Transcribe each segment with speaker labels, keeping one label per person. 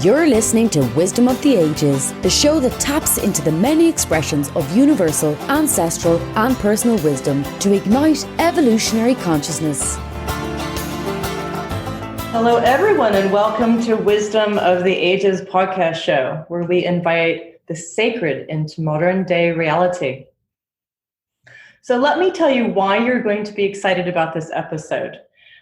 Speaker 1: You're listening to Wisdom of the Ages, the show that taps into the many expressions of universal, ancestral, and personal wisdom to ignite evolutionary consciousness.
Speaker 2: Hello, everyone, and welcome to Wisdom of the Ages podcast show, where we invite the sacred into modern day reality. So let me tell you why you're going to be excited about this episode.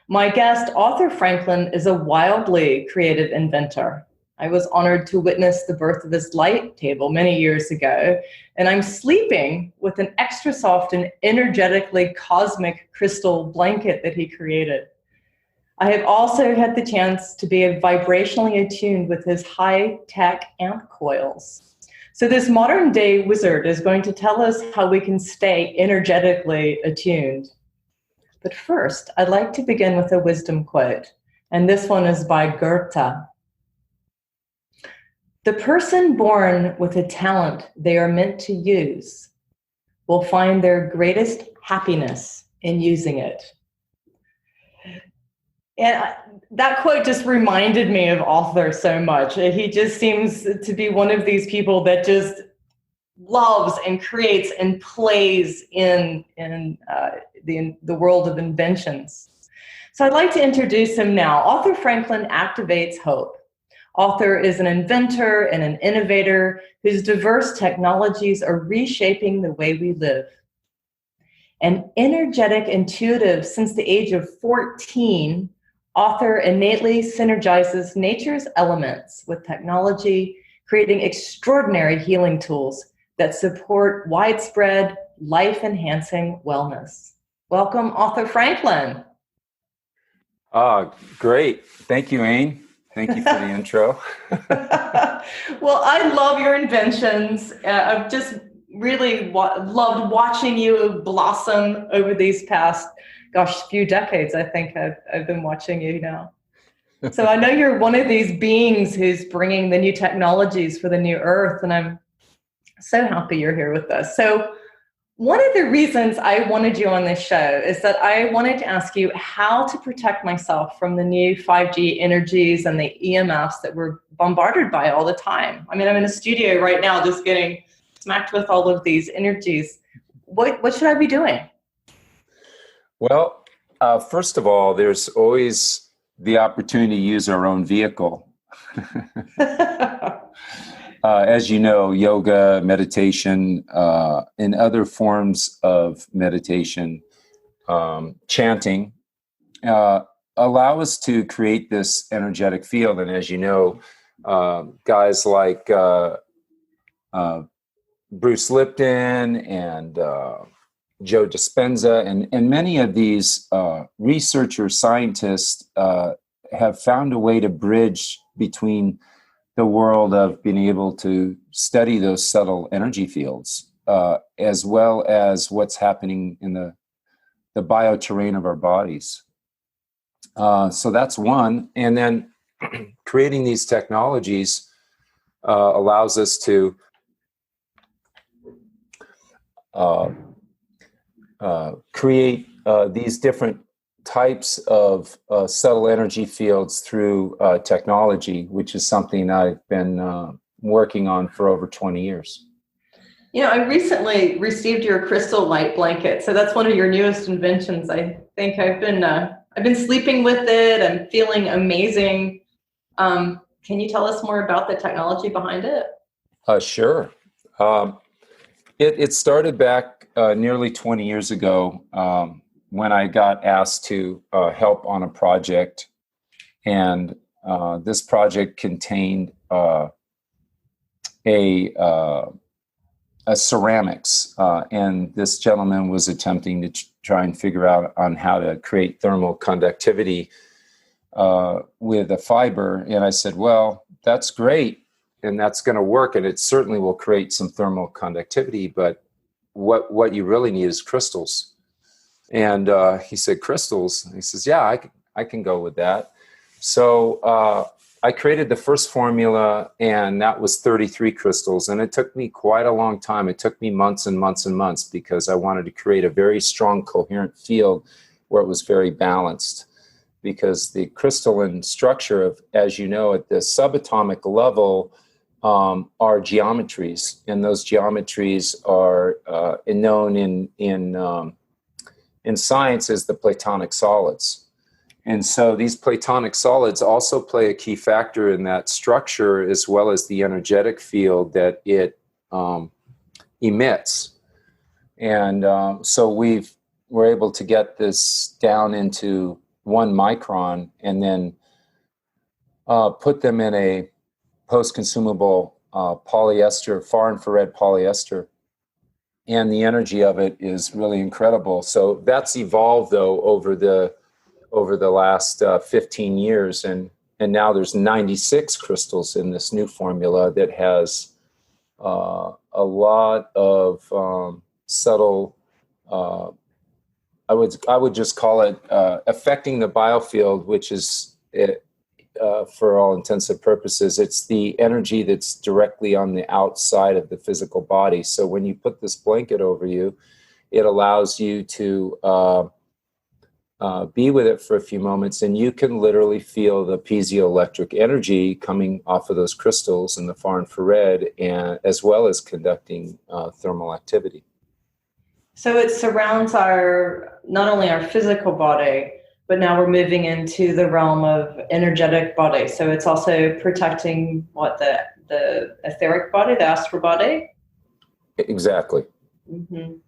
Speaker 2: My guest, Arthur Franklin, is a wildly creative inventor. I was honored to witness the birth of his light table many years ago, and I'm sleeping with an extra soft and energetically cosmic crystal blanket that he created. I have also had the chance to be vibrationally attuned with his high-tech amp coils. So this modern-day wizard is going to tell us how we can stay energetically attuned. But first, I'd like to begin with a wisdom quote, and this one is by Goethe. The person born with a talent they are meant to use will find their greatest happiness in using it. And that quote just reminded me of Arthur so much. He just seems to be one of these people that just loves and creates and plays in the world of inventions. So I'd like to introduce him now. Arthur Franklin activates hope. Arthur is an inventor and an innovator whose diverse technologies are reshaping the way we live. An energetic intuitive since the age of 14, Arthur innately synergizes nature's elements with technology, creating extraordinary healing tools that support widespread, life-enhancing wellness. Welcome, Arthur Franklin.
Speaker 3: Great. Thank you, Ayn. Thank you for the intro.
Speaker 2: Well, I love your inventions. I've just really loved watching you blossom over these past, few decades. I think I've been watching you now. So I know you're one of these beings who's bringing the new technologies for the new earth, and I'm so happy you're here with us. So one of the reasons I wanted you on this show is that I wanted to ask you how to protect myself from the new 5G energies and the EMFs that we're bombarded by all the time. I mean, I'm in a studio right now just getting smacked with all of these energies. What should I be doing?
Speaker 3: Well, first of all, there's always the opportunity to use our own vehicle. As you know, yoga, meditation, and other forms of meditation, chanting, allow us to create this energetic field. And as you know, guys like Bruce Lipton and Joe Dispenza and many of these researchers, scientists have found a way to bridge between the world of being able to study those subtle energy fields, as well as what's happening in the bioterrain of our bodies. So that's one. And then creating these technologies allows us to create these different types of subtle energy fields through technology, which is something I've been working on for over 20 years.
Speaker 2: You know, I recently received your crystal light blanket. So that's one of your newest inventions. I think I've been sleeping with it. I'm feeling amazing. Can you tell us more about the technology behind it?
Speaker 3: Sure. It started back nearly 20 years ago when I got asked to help on a project. And this project contained a ceramics. And this gentleman was attempting to try and figure out on how to create thermal conductivity with a fiber. And I said, well, that's great. And that's going to work, and it certainly will create some thermal conductivity, but what you really need is crystals. And he said, crystals? He says, yeah, I can go with that. So I created the first formula, and that was 33 crystals, and it took me quite a long time. It took me months and months and months because I wanted to create a very strong, coherent field where it was very balanced. because the crystalline structure of, as you know, at the subatomic level are geometries, and those geometries are known in science as the Platonic solids. And so these Platonic solids also play a key factor in that structure, as well as the energetic field that it emits. And so we're able to get this down into 1 micron and then put them in a post-consumable polyester, far infrared polyester. And the energy of it is really incredible. So that's evolved, though, over the last 15 years. And now there's 96 crystals in this new formula that has a lot of subtle, I would just call it affecting the biofield, which is, for all intents and purposes, it's the energy that's directly on the outside of the physical body. So when you put this blanket over you, it allows you to be with it for a few moments, and you can literally feel the piezoelectric energy coming off of those crystals in the far infrared, and as well as conducting thermal activity.
Speaker 2: So it surrounds not only our physical body, but now we're moving into the realm of energetic body. So it's also protecting the etheric body, the astral body.
Speaker 3: Exactly.
Speaker 2: Mm-hmm.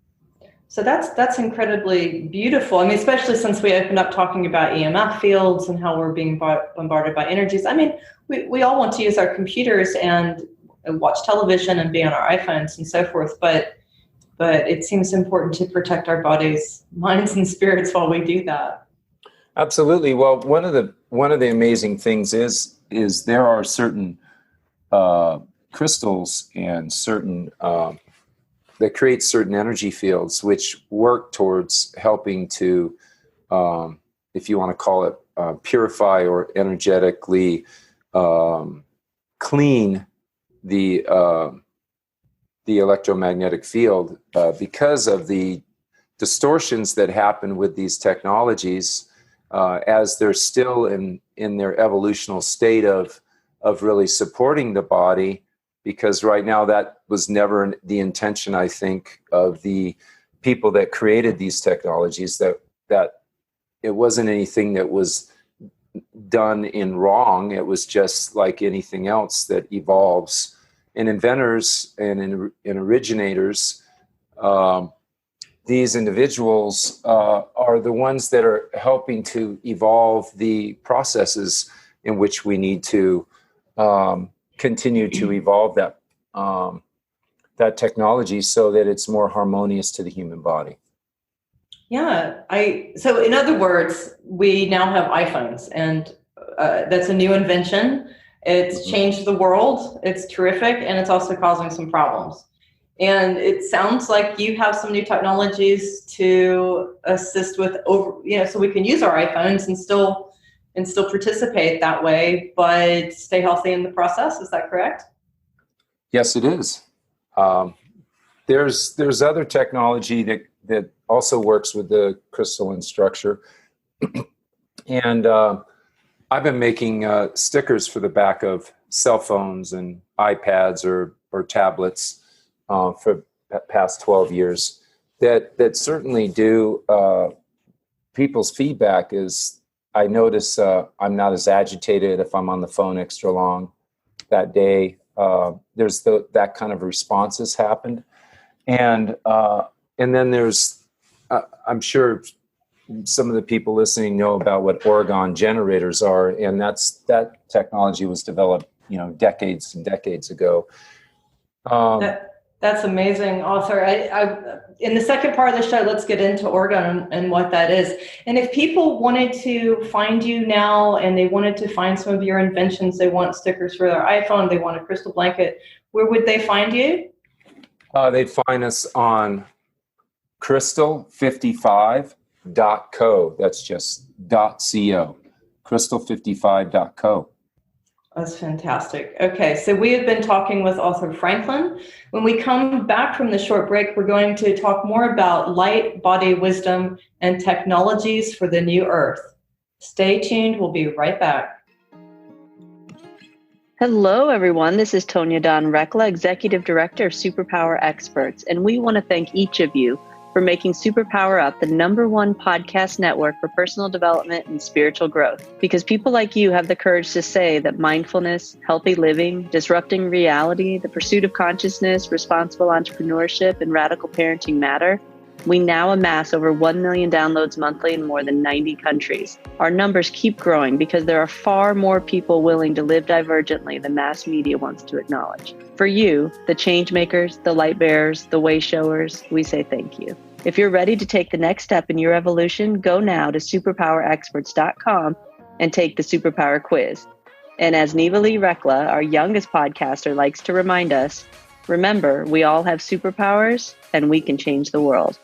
Speaker 2: So that's incredibly beautiful. I mean, especially since we opened up talking about EMF fields and how we're being bombarded by energies. I mean, we all want to use our computers and watch television and be on our iPhones and so forth, but it seems important to protect our bodies, minds, and spirits while we do that.
Speaker 3: Absolutely. Well, one of the amazing things is there are certain crystals and certain that create certain energy fields which work towards helping to, if you want to call it, purify or energetically clean the electromagnetic field because of the distortions that happen with these technologies. As they're still in their evolutional state of really supporting the body, because right now that was never the intention, I think, of the people that created these technologies, that it wasn't anything that was done in wrong. It was just like anything else that evolves. And inventors and originators, these individuals are the ones that are helping to evolve the processes in which we need to continue to evolve that technology so that it's more harmonious to the human body.
Speaker 2: Yeah, so in other words, we now have iPhones, and that's a new invention. It's changed the world. It's terrific, and it's also causing some problems. And it sounds like you have some new technologies to assist with so we can use our iPhones and still participate that way, but stay healthy in the process. Is that correct?
Speaker 3: Yes, it is. There's other technology that also works with the crystalline structure, and I've been making stickers for the back of cell phones and iPads or tablets for the past 12 years that certainly do. People's feedback is, I notice I'm not as agitated if I'm on the phone extra long that day. There's that kind of responses happened. And then there's, I'm sure some of the people listening know about what Oregon generators are, and that technology was developed, decades and decades ago.
Speaker 2: That's amazing, Arthur. I in the second part of the show, let's get into Oregon and what that is. And if people wanted to find you now and they wanted to find some of your inventions, they want stickers for their iPhone, they want a crystal blanket, where would they find you?
Speaker 3: They'd find us on crystal55.co. That's just .co. crystal55.co.
Speaker 2: That's fantastic. Okay, so we have been talking with Arthur Franklin. When we come back from the short break, we're going to talk more about light, body, wisdom, and technologies for the new earth. Stay tuned. We'll be right back.
Speaker 4: Hello, everyone. This is Tonya Don Rekla, Executive Director of Superpower Experts, and we want to thank each of you for making Superpower Up the #1 podcast network for personal development and spiritual growth. Because people like you have the courage to say that mindfulness, healthy living, disrupting reality, the pursuit of consciousness, responsible entrepreneurship, and radical parenting matter. We now amass over 1 million downloads monthly in more than 90 countries. Our numbers keep growing because there are far more people willing to live divergently than mass media wants to acknowledge. For you, the change makers, the light bearers, the way showers, we say thank you. If you're ready to take the next step in your evolution, go now to superpowerexperts.com and take the Superpower Quiz. And as Neva Lee Rekla, our youngest podcaster, likes to remind us, remember, we all have superpowers and we can change the world.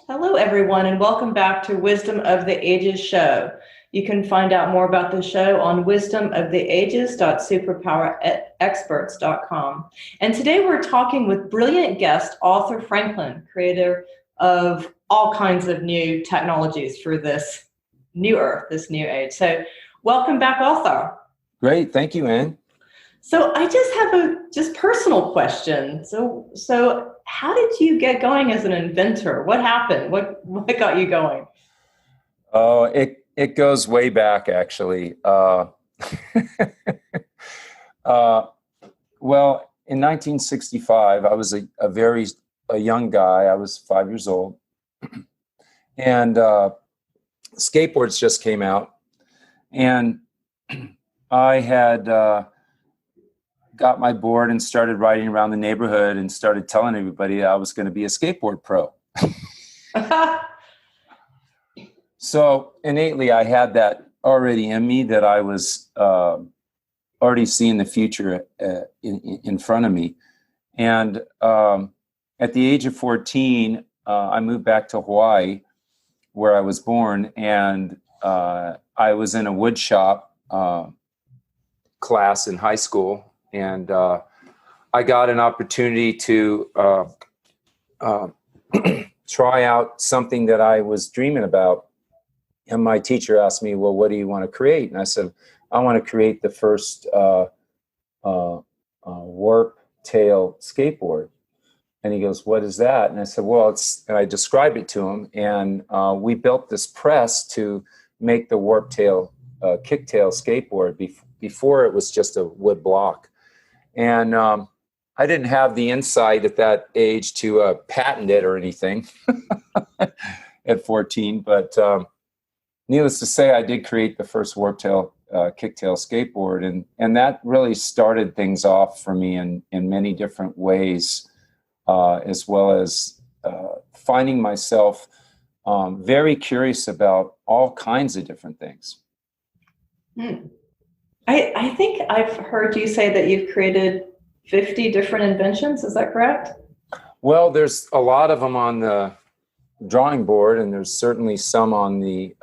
Speaker 2: Hello, everyone, and welcome back to Wisdom of the Ages show. You can find out more about the show on wisdomoftheages.superpowerexperts.com. And today we're talking with brilliant guest Arthur Franklin, creator of all kinds of new technologies for this new earth, this new age. So welcome back, Arthur.
Speaker 3: Great. Thank you, Ann.
Speaker 2: So I just have a personal question. So how did you get going as an inventor? What happened? What got you going?
Speaker 3: Oh, it goes way back, actually. Well, in 1965, I was a young guy. I was 5 years old, and skateboards just came out, and I had got my board and started riding around the neighborhood and started telling everybody I was going to be a skateboard pro. So innately, I had that already in me, that I was already seeing the future in front of me. And at the age of 14, I moved back to Hawaii, where I was born, and I was in a wood shop class in high school. And I got an opportunity to try out something that I was dreaming about. And my teacher asked me, well, what do you want to create? And I said, I want to create the first warp tail skateboard. And he goes, what is that? And I said, well, and I described it to him. And we built this press to make the warp tail kicktail skateboard. Before it was just a wood block. And I didn't have the insight at that age to patent it or anything at 14. But needless to say, I did create the first warp tail kicktail skateboard. And that really started things off for me in many different ways, as well as finding myself very curious about all kinds of different things.
Speaker 2: I think I've heard you say that you've created 50 different inventions. Is that correct?
Speaker 3: Well, there's a lot of them on the drawing board, and there's certainly some on the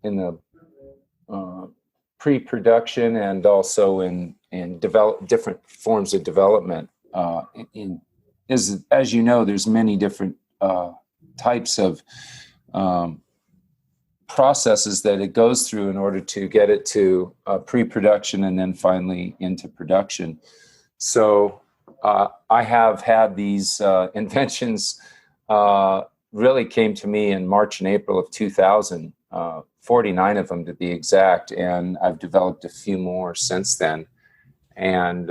Speaker 3: in the pre-production, and also in different forms of development. As you know, there's many different types of processes that it goes through in order to get it to pre-production and then finally into production. So I have had these inventions really came to me in March and April of 2000, 49 of them to be exact, and I've developed a few more since then, and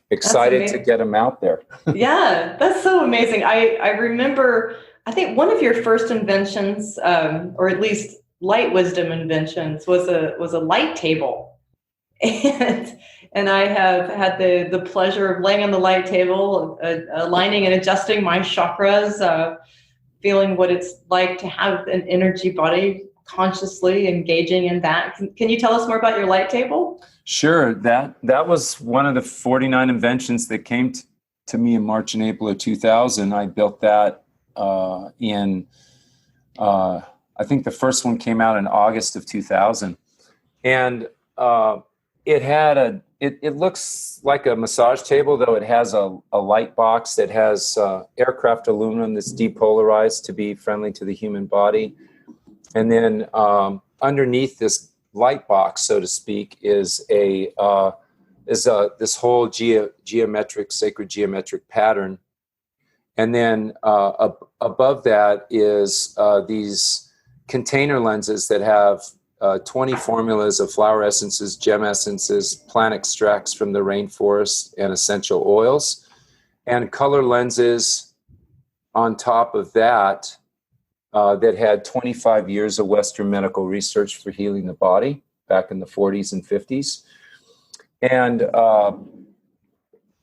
Speaker 3: excited to get them out there.
Speaker 2: Yeah, that's so amazing. I remember, I think one of your first inventions, or at least light wisdom inventions, was a light table, and I have had the pleasure of laying on the light table, aligning and adjusting my chakras, feeling what it's like to have an energy body, consciously engaging in that. Can you tell us more about your light table?
Speaker 3: Sure. That was one of the 49 inventions that came to me in March and April of 2000. I built that I think the first one came out in August of 2000. And it looks like a massage table, though it has a light box that has aircraft aluminum that's depolarized to be friendly to the human body. And then underneath this light box, so to speak, is this whole geometric, sacred geometric pattern. And then above that is these container lenses that have 20 formulas of flower essences, gem essences, plant extracts from the rainforest, and essential oils, and color lenses on top of that that had 25 years of Western medical research for healing the body back in the 40s and 50s. And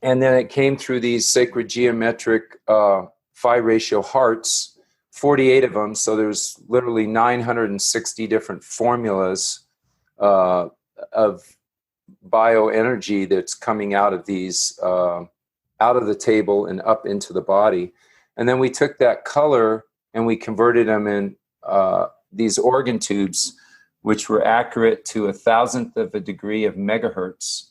Speaker 3: then it came through these sacred geometric phi ratio hearts, 48 of them. So there's literally 960 different formulas of bioenergy that's coming out of these, out of the table and up into the body. And then we took that color and we converted them in these organ tubes, which were accurate to 1,000th of a degree of megahertz.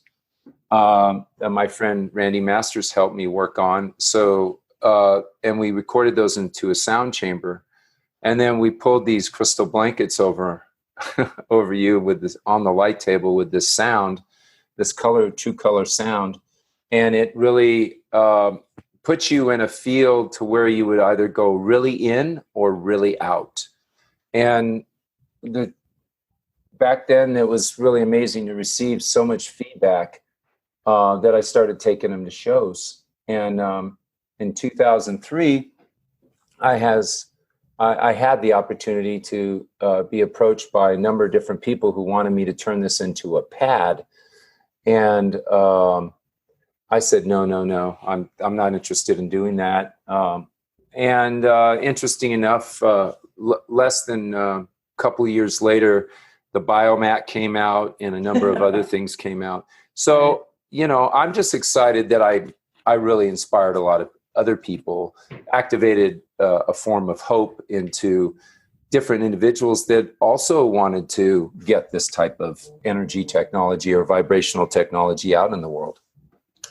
Speaker 3: That my friend Randy Masters helped me work on. So, and we recorded those into a sound chamber. And then we pulled these crystal blankets over you with this on the light table with this sound, this true color sound. And it really puts you in a field to where you would either go really in or really out. And back then it was really amazing to receive so much feedback that I started taking them to shows. And in 2003, I had the opportunity to be approached by a number of different people who wanted me to turn this into a pad. And I said, no, I'm not interested in doing that. And interesting enough, less than a couple of years later, the biomat came out and a number of other things came out. So, I'm just excited that I really inspired a lot of other people, activated a form of hope into different individuals that also wanted to get this type of energy technology or vibrational technology out in the world.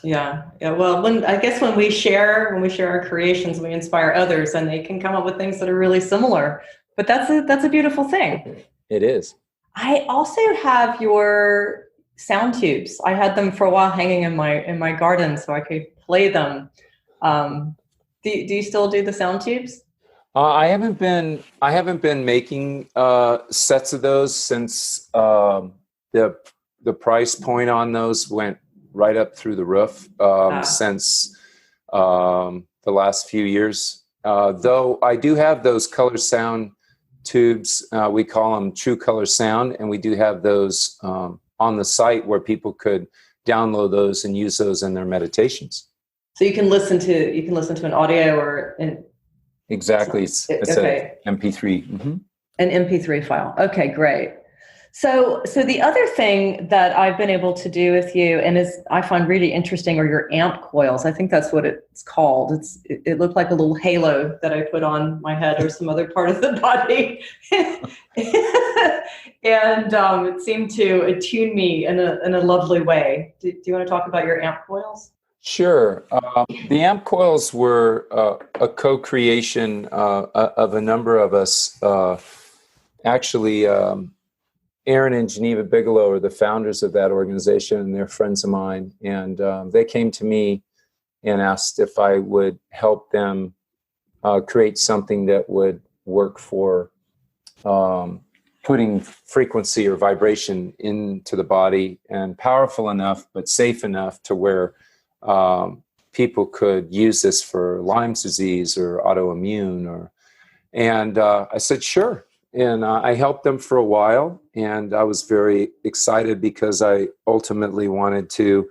Speaker 2: Yeah. Well, when we share our creations, we inspire others, and they can come up with things that are really similar. But that's a beautiful thing.
Speaker 3: It is.
Speaker 2: I also have your sound tubes. I had them for a while hanging in my garden so I could play them. Do you still do the sound tubes?
Speaker 3: I haven't been making sets of those since the price point on those went right up through the roof since the last few years. Though I do have those color sound tubes. We call them True Color Sound, and we do have those on the site where people could download those and use those in their meditations.
Speaker 2: So you can listen to an audio or
Speaker 3: exactly. It's okay. An MP3. Mm-hmm.
Speaker 2: An MP3 file. Okay, great. So the other thing that I've been able to do with you, and I find really interesting, are your amp coils. I think that's what it's called. It looked like a little halo that I put on my head or some other part of the body, and it seemed to attune me in a lovely way. Do you want to talk about your amp coils? Sure.
Speaker 3: The amp coils were a co-creation of a number of us. Actually. Aaron and Geneva Bigelow are the founders of that organization, and they're friends of mine. And they came to me and asked if I would help them create something that would work for putting frequency or vibration into the body, and powerful enough but safe enough to where people could use this for Lyme's disease or autoimmune. And I said, sure. And I helped them for a while, and I was very excited because I ultimately wanted to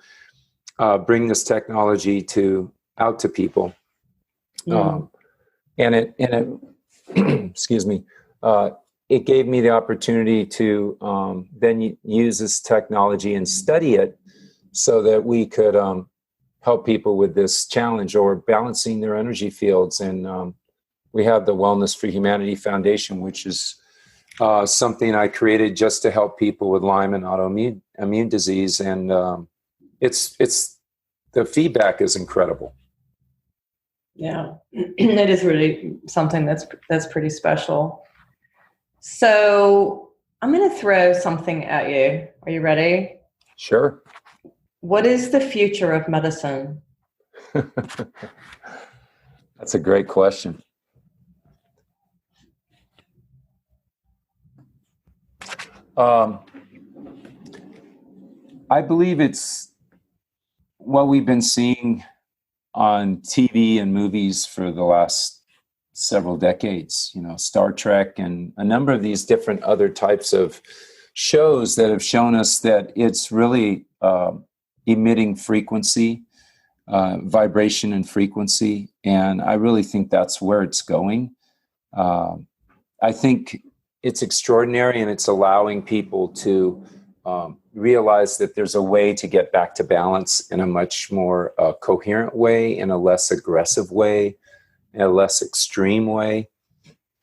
Speaker 3: bring this technology out to people. And it excuse me, it gave me the opportunity to then use this technology and study it so that we could help people with this challenge or balancing their energy fields. And we have the Wellness for Humanity Foundation, which is something I created just to help people with Lyme and autoimmune disease. And it's the feedback is incredible.
Speaker 2: Yeah, it is really something that's pretty special. So I'm going to throw something at you. Are you ready?
Speaker 3: Sure.
Speaker 2: What is the future of medicine?
Speaker 3: That's a great question. I believe it's what we've been seeing on TV and movies for the last several decades, Star Trek and a number of these different other types of shows that have shown us that it's really emitting frequency, vibration and frequency. And I really think that's where it's going. I think it's extraordinary, and it's allowing people to realize that there's a way to get back to balance in a much more coherent way, in a less aggressive way, in a less extreme way.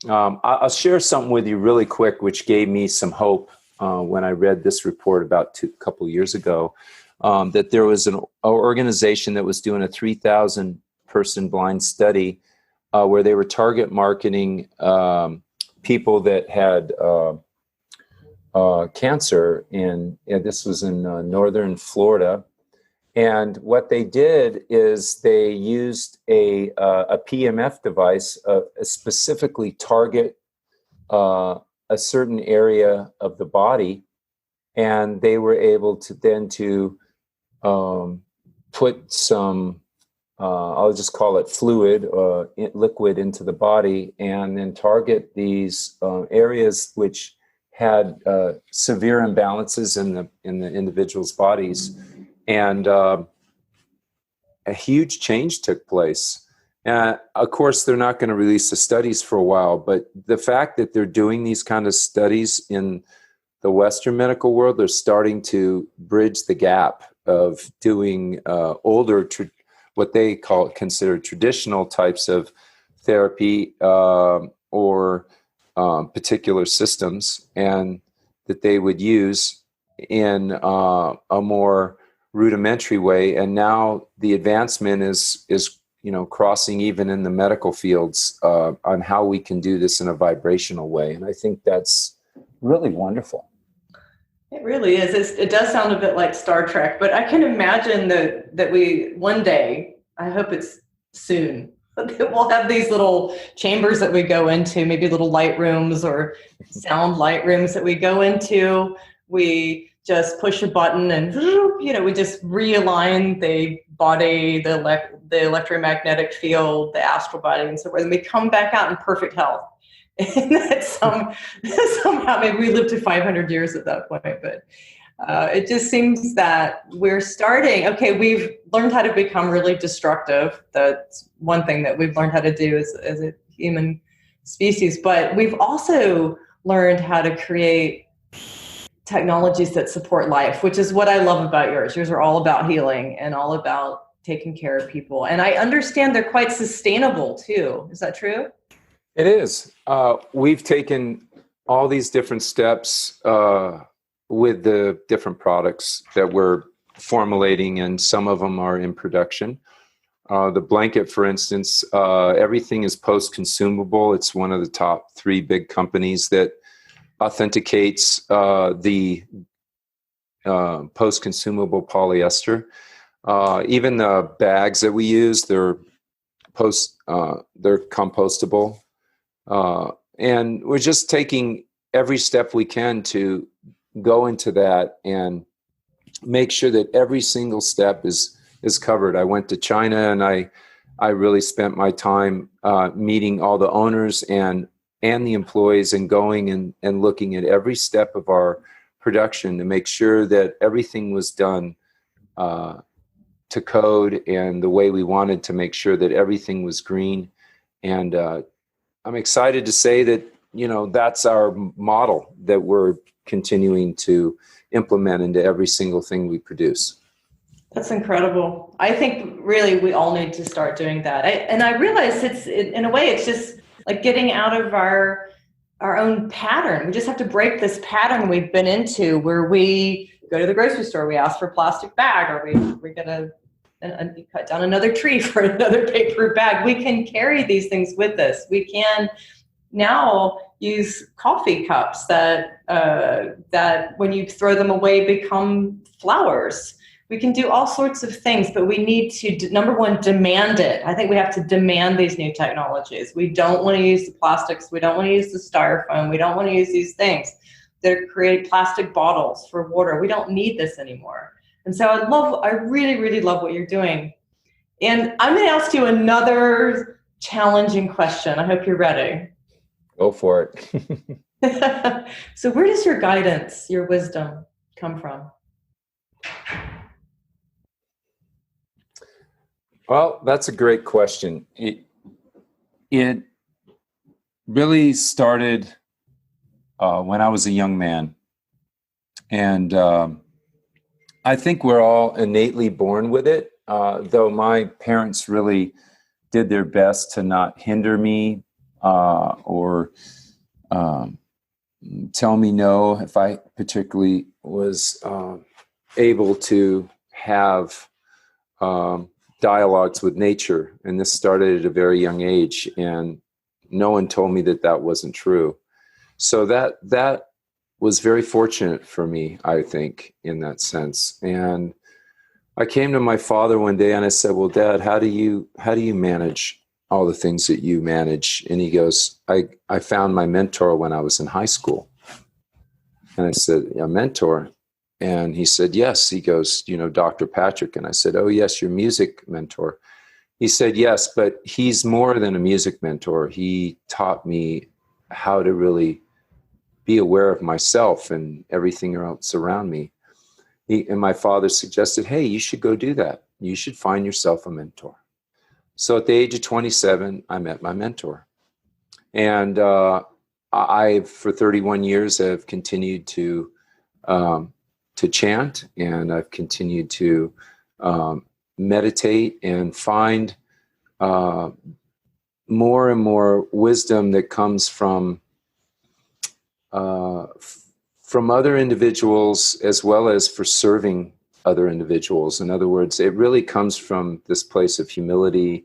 Speaker 3: I'll share something with you really quick, which gave me some hope when I read this report about a couple of years ago, that there was an organization that was doing a 3,000 person blind study where they were target marketing people that had cancer, and this was in northern Florida. And what they did is they used a PMF device, specifically target a certain area of the body, and they were able to then put some, I'll just call it fluid, liquid into the body, and then target these areas which had severe imbalances in the individual's bodies. And a huge change took place. Of course, they're not going to release the studies for a while, but the fact that they're doing these kind of studies in the Western medical world, they're starting to bridge the gap of doing older, what they consider traditional types of therapy or particular systems, and that they would use in a more rudimentary way. And now the advancement is crossing even in the medical fields on how we can do this in a vibrational way. And I think that's really wonderful.
Speaker 2: It really is. It does sound a bit like Star Trek, but I can imagine that we one day, I hope it's soon, we'll have these little chambers that we go into, maybe little light rooms or sound light rooms that we go into. We just push a button and, we just realign the body, the electromagnetic field, the astral body, and so forth. And we come back out in perfect health. And that somehow maybe we live to 500 years at that point, but it just seems that we're starting, we've learned how to become really destructive. That's one thing that we've learned how to do as a human species, but we've also learned how to create technologies that support life, which is what I love about yours. Yours are all about healing and all about taking care of people. And I understand they're quite sustainable too. Is that true?
Speaker 3: It is. We've taken all these different steps with the different products that we're formulating, and some of them are in production. The blanket, for instance, everything is post-consumable. It's one of the top 3 big companies that authenticates the post-consumable polyester. Even the bags that we use, they're compostable. And we're just taking every step we can to go into that and make sure that every single step is covered. I went to China, and I really spent my time meeting all the owners and the employees, and going and looking at every step of our production to make sure that everything was done to code and the way we wanted, to make sure that everything was green. And I'm excited to say that, that's our model that we're continuing to implement into every single thing we produce.
Speaker 2: That's incredible. I think really we all need to start doing that. I realize in a way, it's just like getting out of our own pattern. We just have to break this pattern we've been into, where we go to the grocery store, we ask for a plastic bag, or we're going to cut down another tree for another paper bag. We can carry these things with us. We can now use coffee cups that when you throw them away become flowers. We can do all sorts of things, but we need to, number one, demand it. I think we have to demand these new technologies. We don't want to use the plastics. We don't want to use the styrofoam. We don't want to use these things that create plastic bottles for water. We don't need this anymore. And so I really, really love what you're doing. And I'm going to ask you another challenging question. I hope you're ready.
Speaker 3: Go for
Speaker 2: it. So where does your guidance, your wisdom come from?
Speaker 3: Well, that's a great question. It really started when I was a young man. And I think we're all innately born with it, though my parents really did their best to not hinder me or tell me no if I particularly was able to have dialogues with nature. And this started at a very young age, and no one told me that that wasn't true. So that was very fortunate for me, I think, in that sense. And I came to my father one day and I said, well, Dad, how do you manage all the things that you manage? And he goes, I found my mentor when I was in high school. And I said, a mentor? And he said, yes. He goes, Dr. Patrick. And I said, oh, yes, your music mentor. He said, yes, but he's more than a music mentor. He taught me how to really be aware of myself and everything else around me. And my father suggested, hey, you should go do that. You should find yourself a mentor. So at the age of 27, I met my mentor. And I, for 31 years, have continued to chant, and I've continued to meditate and find more and more wisdom that comes from other individuals, as well as for serving other individuals. In other words, it really comes from this place of humility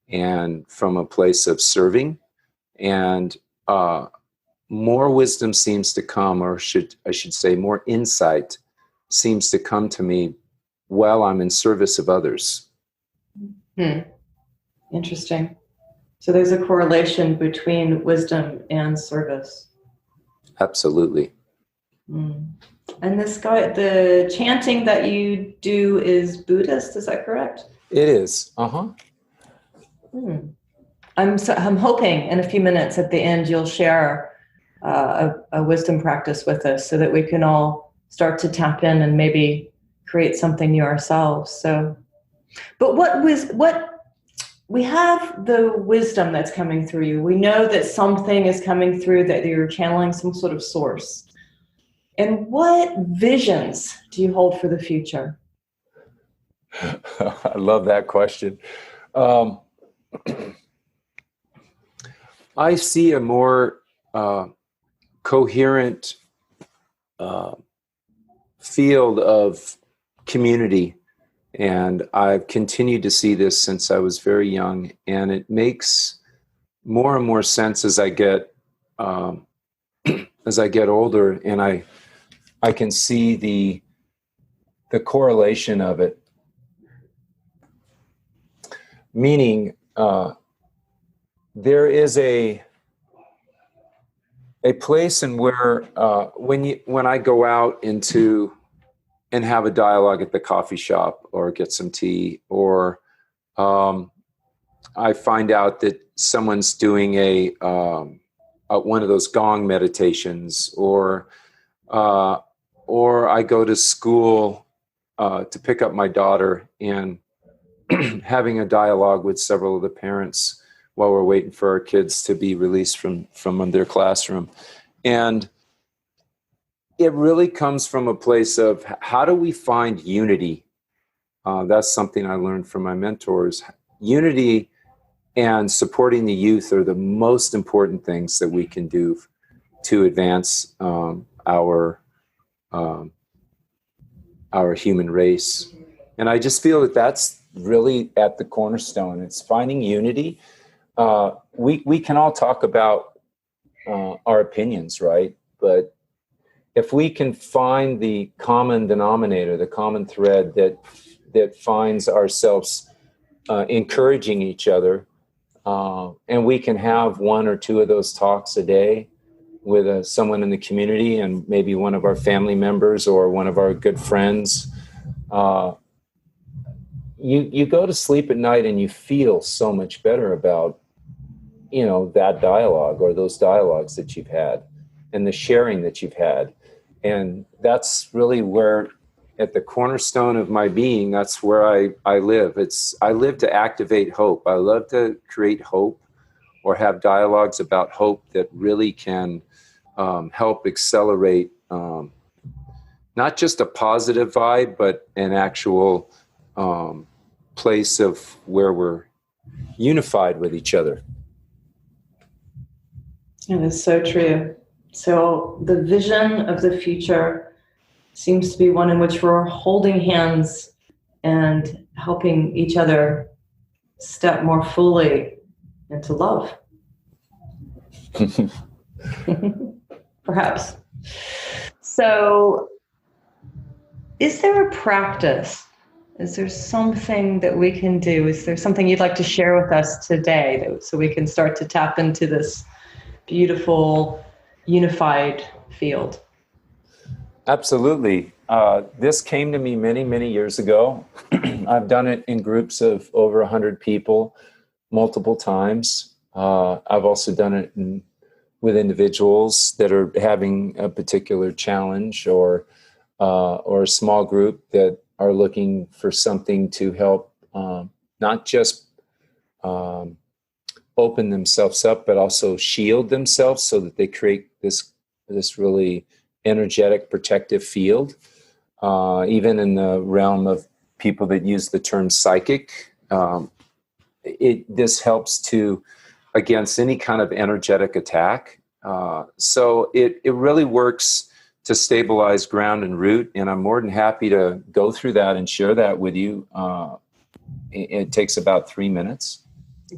Speaker 3: and from a place of serving. And more wisdom seems to come, or I should say more insight seems to come to me while I'm in service of others.
Speaker 2: Interesting. So there's a correlation between wisdom and service.
Speaker 3: Absolutely.
Speaker 2: And the chanting that you do is Buddhist, is that correct?
Speaker 3: It is.
Speaker 2: I'm hoping in a few minutes at the end you'll share a wisdom practice with us so that we can all start to tap in and maybe create something new ourselves. So, but we have the wisdom that's coming through you. We know that something is coming through, that you're channeling some sort of source. And what visions do you hold for the future?
Speaker 3: I love that question. I see a more coherent field of community. And I've continued to see this since I was very young. And it makes more and more sense as I get older, and I can see the correlation of it. Meaning, there is a place in where when I go out into and have a dialogue at the coffee shop or get some tea, or I find out that someone's doing a one of those gong meditations, or I go to school to pick up my daughter and having a dialogue with several of the parents while we're waiting for our kids to be released from their classroom. And it really comes from a place of how do we find unity? That's something I learned from my mentors. Unity and supporting the youth are the most important things that we can do to advance our human race. And I just feel that that's really at the cornerstone. It's finding unity. We can all talk about our opinions, right? But if we can find the common denominator, the common thread that finds ourselves encouraging each other, and we can have one or two of those talks a day with someone in the community and maybe one of our family members or one of our good friends, you go to sleep at night and you feel so much better about, that dialogue or those dialogues that you've had and the sharing that you've had. And that's really where, at the cornerstone of my being, that's where I live. I live to activate hope. I love to create hope or have dialogues about hope that really can help accelerate not just a positive vibe, but an actual place of where we're unified with each other.
Speaker 2: It is so true. So the vision of the future seems to be one in which we're holding hands and helping each other step more fully into love. Perhaps. So is there a practice? Is there something that we can do? Is there something you'd like to share with us today so we can start to tap into this beautiful, unified field?
Speaker 3: Absolutely. This came to me many, many years ago. I've done it in groups of over 100 people multiple times. I've also done it with individuals that are having a particular challenge or a small group that are looking for something to help not just open themselves up, but also shield themselves so that they create this really energetic protective field. Even in the realm of people that use the term psychic, this helps to against any kind of energetic attack. So it really works to stabilize ground and root, and I'm more than happy to go through that and share that with you. It takes about 3 minutes.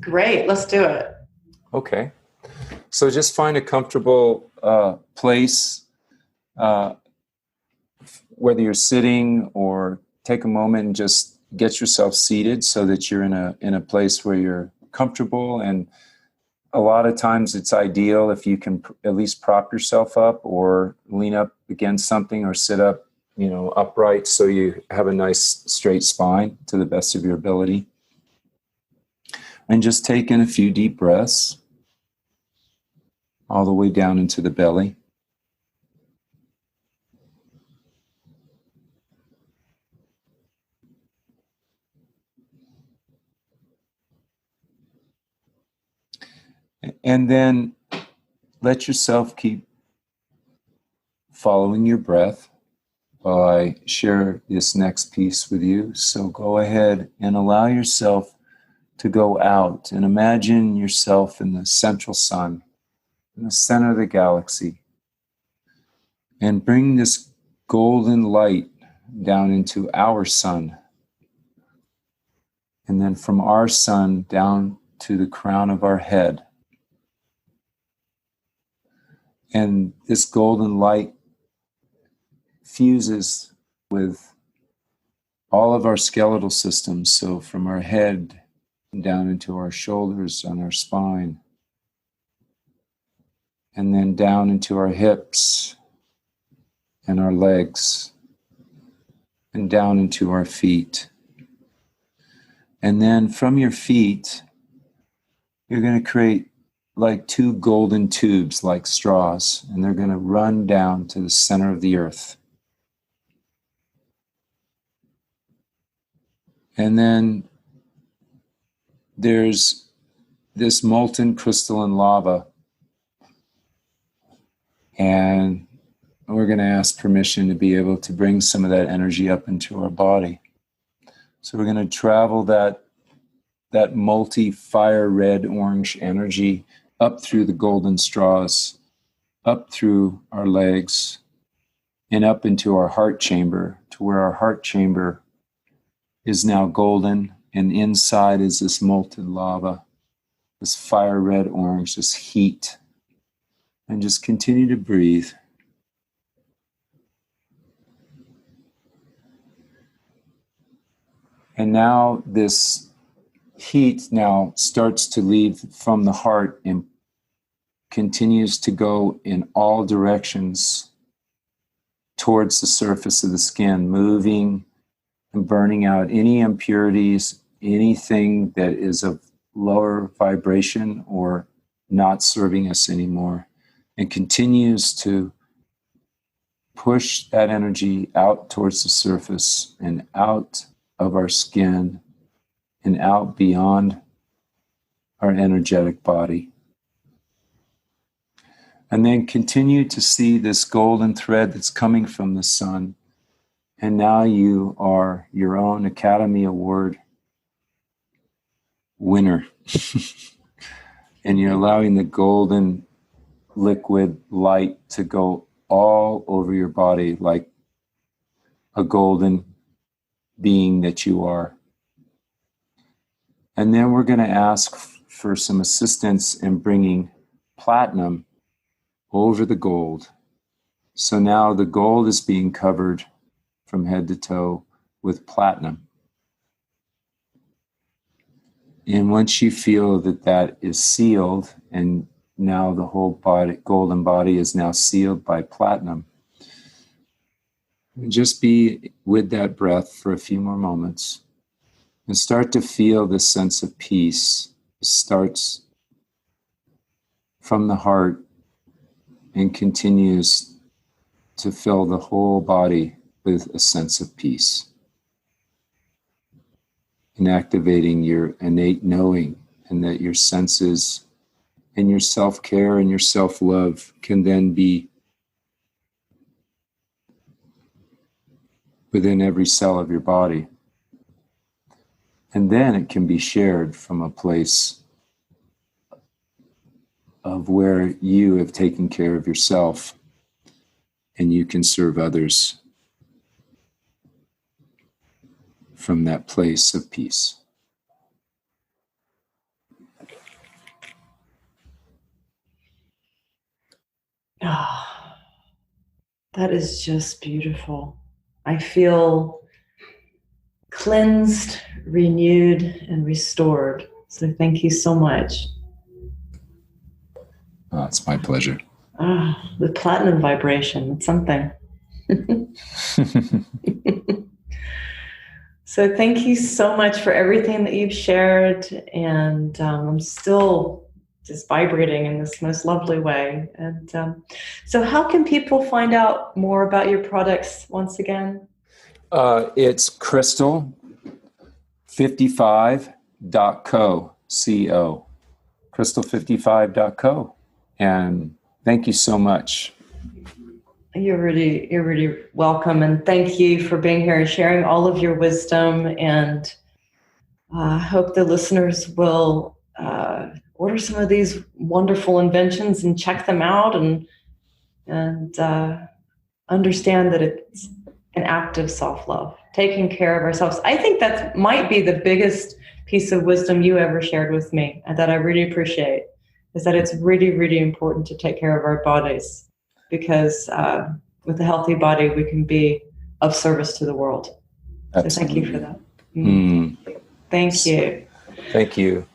Speaker 3: Great,
Speaker 2: let's do it.
Speaker 3: Okay. So just find a comfortable place, whether you're sitting or take a moment and just get yourself seated so that you're in a place where you're comfortable. And a lot of times it's ideal if you can at least prop yourself up or lean up against something or sit up, upright so you have a nice straight spine to the best of your ability. And just take in a few deep breaths all the way down into the belly. And then let yourself keep following your breath while I share this next piece with you. So go ahead and allow yourself to go out and imagine yourself in the central sun, in the center of the galaxy, and bring this golden light down into our sun. And then from our sun down to the crown of our head. And this golden light fuses with all of our skeletal systems. So from our head down into our shoulders and our spine. And then down into our hips and our legs. And down into our feet. And then from your feet, you're going to create like two golden tubes, like straws, and they're going to run down to the center of the earth. And then there's this molten crystalline lava, and we're going to ask permission to be able to bring some of that energy up into our body. So we're going to travel that multi-fire red orange energy up through the golden straws, up through our legs, and up into our heart chamber, to where our heart chamber is now golden, and inside is this molten lava, this fire red orange, this heat. And just continue to breathe. And now this heat now starts to leave from the heart and continues to go in all directions towards the surface of the skin, moving and burning out any impurities, anything that is of lower vibration or not serving us anymore, and continues to push that energy out towards the surface and out of our skin and out beyond our energetic body. And then continue to see this golden thread that's coming from the sun. And now you are your own Academy Award winner. And you're allowing the golden liquid light to go all over your body like a golden being that you are. And then we're going to ask for some assistance in bringing platinum over the gold. So now the gold is being covered from head to toe with platinum. And once you feel that that is sealed, and now the whole body, golden body, is now sealed by platinum, just be with that breath for a few more moments and start to feel this sense of peace. It starts from the heart and continues to fill the whole body with a sense of peace, and activating your innate knowing, and that your senses and your self-care and your self-love can then be within every cell of your body. And then it can be shared from a place of where you have taken care of yourself and you can serve others from that place of peace.
Speaker 2: Ah, that is just beautiful. I feel cleansed, renewed, and restored. So thank you so much.
Speaker 3: Oh, it's my pleasure.
Speaker 2: Ah, the platinum vibration, it's something. So thank you so much for everything that you've shared. And I'm still just vibrating in this most lovely way. And so how can people find out more about your products once again?
Speaker 3: It's crystal55.co, C-O, crystal55.co. And thank you so much.
Speaker 2: You're really welcome. And thank you for being here and sharing all of your wisdom. And I hope the listeners will order some of these wonderful inventions and check them out and understand that it's an act of self-love, taking care of ourselves. I think that might be the biggest piece of wisdom you ever shared with me, and that I really appreciate, is that it's really, really important to take care of our bodies, because with a healthy body, we can be of service to the world.
Speaker 3: Absolutely.
Speaker 2: So thank you for that. Thank you.
Speaker 3: Thank you.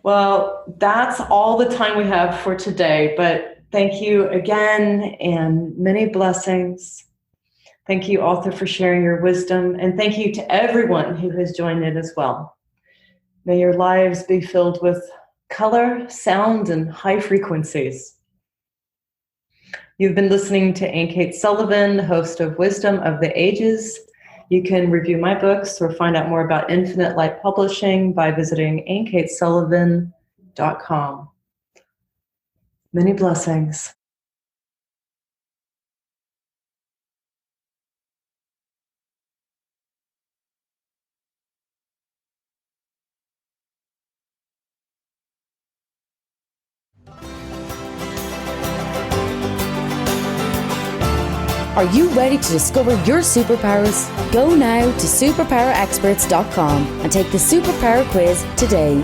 Speaker 2: Well, that's all the time we have for today, but thank you again and many blessings. Thank you, Arthur, for sharing your wisdom, and thank you to everyone who has joined in as well. May your lives be filled with color, sound, and high frequencies. You've been listening to Ayn Cates Sullivan, host of Wisdom of the Ages. You can review my books or find out more about Infinite Light Publishing by visiting AynCatesSullivan.com. Many blessings.
Speaker 1: Are you ready to discover your superpowers? Go now to superpowerexperts.com and take the superpower quiz today.